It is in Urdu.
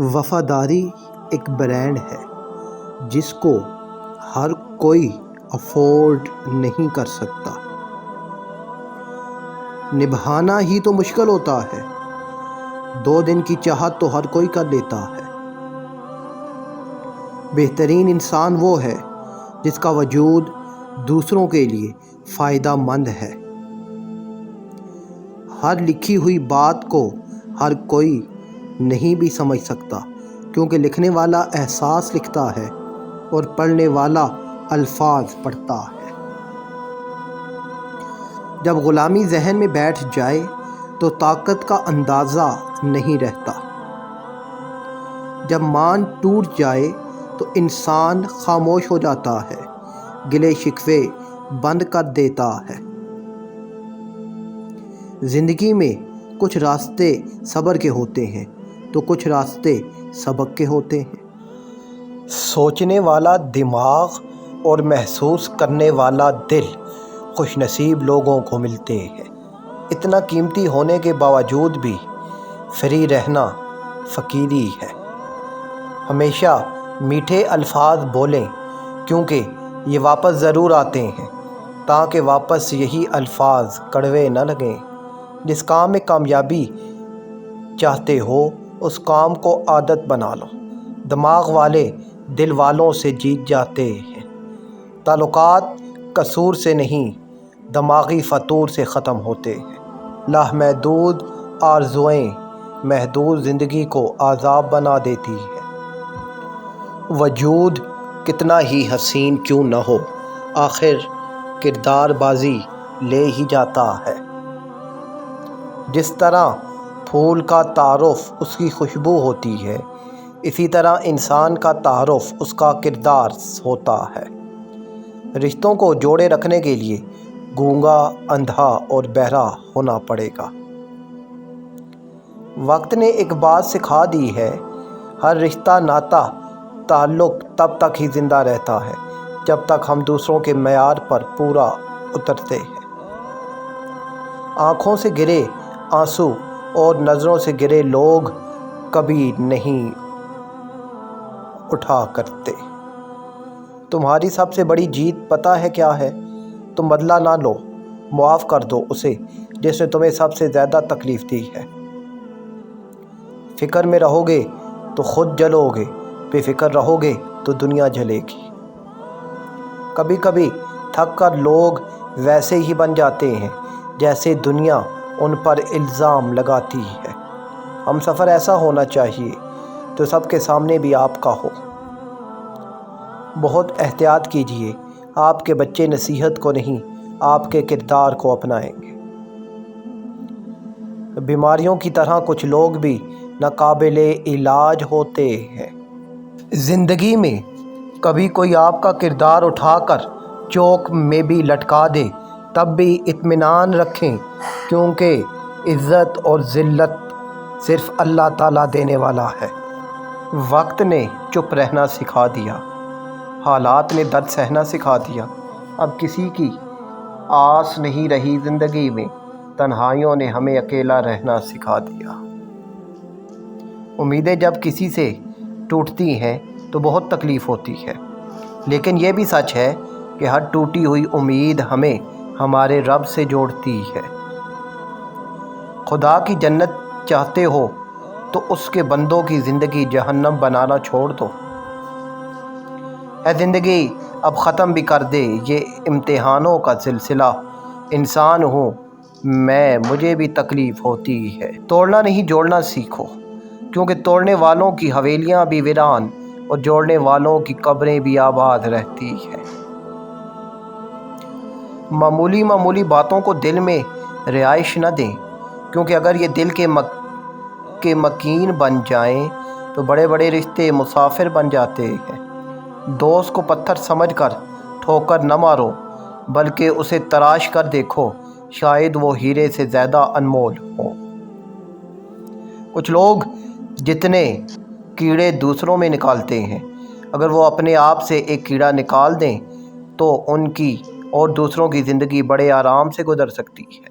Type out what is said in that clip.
وفاداری ایک برانڈ ہے جس کو ہر کوئی افورڈ نہیں کر سکتا۔ نبھانا ہی تو مشکل ہوتا ہے۔ 2 دن کی چاہت تو ہر کوئی کر لیتا ہے۔ بہترین انسان وہ ہے جس کا وجود دوسروں کے لیے فائدہ مند ہے۔ ہر لکھی ہوئی بات کو ہر کوئی نہیں بھی سمجھ سکتا، کیونکہ لکھنے والا احساس لکھتا ہے اور پڑھنے والا الفاظ پڑھتا ہے۔ جب غلامی ذہن میں بیٹھ جائے تو طاقت کا اندازہ نہیں رہتا۔ جب مان ٹوٹ جائے تو انسان خاموش ہو جاتا ہے، گلے شکوے بند کر دیتا ہے۔ زندگی میں کچھ راستے صبر کے ہوتے ہیں تو کچھ راستے سبق کے ہوتے ہیں۔ سوچنے والا دماغ اور محسوس کرنے والا دل خوش نصیب لوگوں کو ملتے ہیں۔ اتنا قیمتی ہونے کے باوجود بھی فری رہنا فقیری ہے۔ ہمیشہ میٹھے الفاظ بولیں، کیونکہ یہ واپس ضرور آتے ہیں، تاکہ واپس یہی الفاظ کڑوے نہ لگیں۔ جس کام میں کامیابی چاہتے ہو اس کام کو عادت بنا لو۔ دماغ والے دل والوں سے جیت جاتے ہیں۔ تعلقات قصور سے نہیں، دماغی فطور سے ختم ہوتے ہیں۔ لامحدود آرزوئیں محدود زندگی کو عذاب بنا دیتی ہیں۔ وجود کتنا ہی حسین کیوں نہ ہو، آخر کردار بازی لے ہی جاتا ہے۔ جس طرح پھول کا تعارف اس کی خوشبو ہوتی ہے، اسی طرح انسان کا تعارف اس کا کردار ہوتا ہے۔ رشتوں کو جوڑے رکھنے کے لیے گونگا، اندھا اور بہرا ہونا پڑے گا۔ وقت نے ایک بات سکھا دی ہے، ہر رشتہ، ناتا، تعلق تب تک ہی زندہ رہتا ہے جب تک ہم دوسروں کے معیار پر پورا اترتے ہیں۔ آنکھوں سے گرے آنسو اور نظروں سے گرے لوگ کبھی نہیں اٹھا کرتے۔ تمہاری سب سے بڑی جیت پتہ ہے کیا ہے؟ تم بدلہ نہ لو، معاف کر دو اسے جس نے تمہیں سب سے زیادہ تکلیف دی ہے۔ فکر میں رہو گے تو خود جلو گے، بے فکر رہو گے تو دنیا جلے گی۔ کبھی کبھی تھک کر لوگ ویسے ہی بن جاتے ہیں جیسے دنیا ان پر الزام لگاتی ہے۔ ہم سفر ایسا ہونا چاہیے جو سب کے سامنے بھی آپ کا ہو۔ بہت احتیاط کیجیے، آپ کے بچے نصیحت کو نہیں، آپ کے کردار کو اپنائیں گے۔ بیماریوں کی طرح کچھ لوگ بھی ناقابل علاج ہوتے ہیں۔ زندگی میں کبھی کوئی آپ کا کردار اٹھا کر چوک میں بھی لٹکا دے، تب بھی اطمینان رکھیں، کیونکہ عزت اور ذلت صرف اللہ تعالیٰ دینے والا ہے۔ وقت نے چپ رہنا سکھا دیا، حالات نے درد سہنا سکھا دیا، اب کسی کی آس نہیں رہی زندگی میں، تنہائیوں نے ہمیں اکیلا رہنا سکھا دیا۔ امیدیں جب کسی سے ٹوٹتی ہیں تو بہت تکلیف ہوتی ہے، لیکن یہ بھی سچ ہے کہ ہر ٹوٹی ہوئی امید ہمیں ہمارے رب سے جوڑتی ہے۔ خدا کی جنت چاہتے ہو تو اس کے بندوں کی زندگی جہنم بنانا چھوڑ دو۔ اے زندگی اب ختم بھی کر دے یہ امتحانوں کا سلسلہ، انسان ہوں میں، مجھے بھی تکلیف ہوتی ہے۔ توڑنا نہیں جوڑنا سیکھو، کیونکہ توڑنے والوں کی حویلیاں بھی ویران اور جوڑنے والوں کی قبریں بھی آباد رہتی ہیں۔ معمولی معمولی باتوں کو دل میں رہائش نہ دیں، کیونکہ اگر یہ دل کے مکین بن جائیں تو بڑے بڑے رشتے مسافر بن جاتے ہیں۔ دوست کو پتھر سمجھ کر ٹھوکر نہ مارو، بلکہ اسے تراش کر دیکھو، شاید وہ ہیرے سے زیادہ انمول ہو۔ کچھ لوگ جتنے کیڑے دوسروں میں نکالتے ہیں، اگر وہ اپنے آپ سے ایک کیڑا نکال دیں تو ان کی اور دوسروں کی زندگی بڑے آرام سے گزر سکتی ہے۔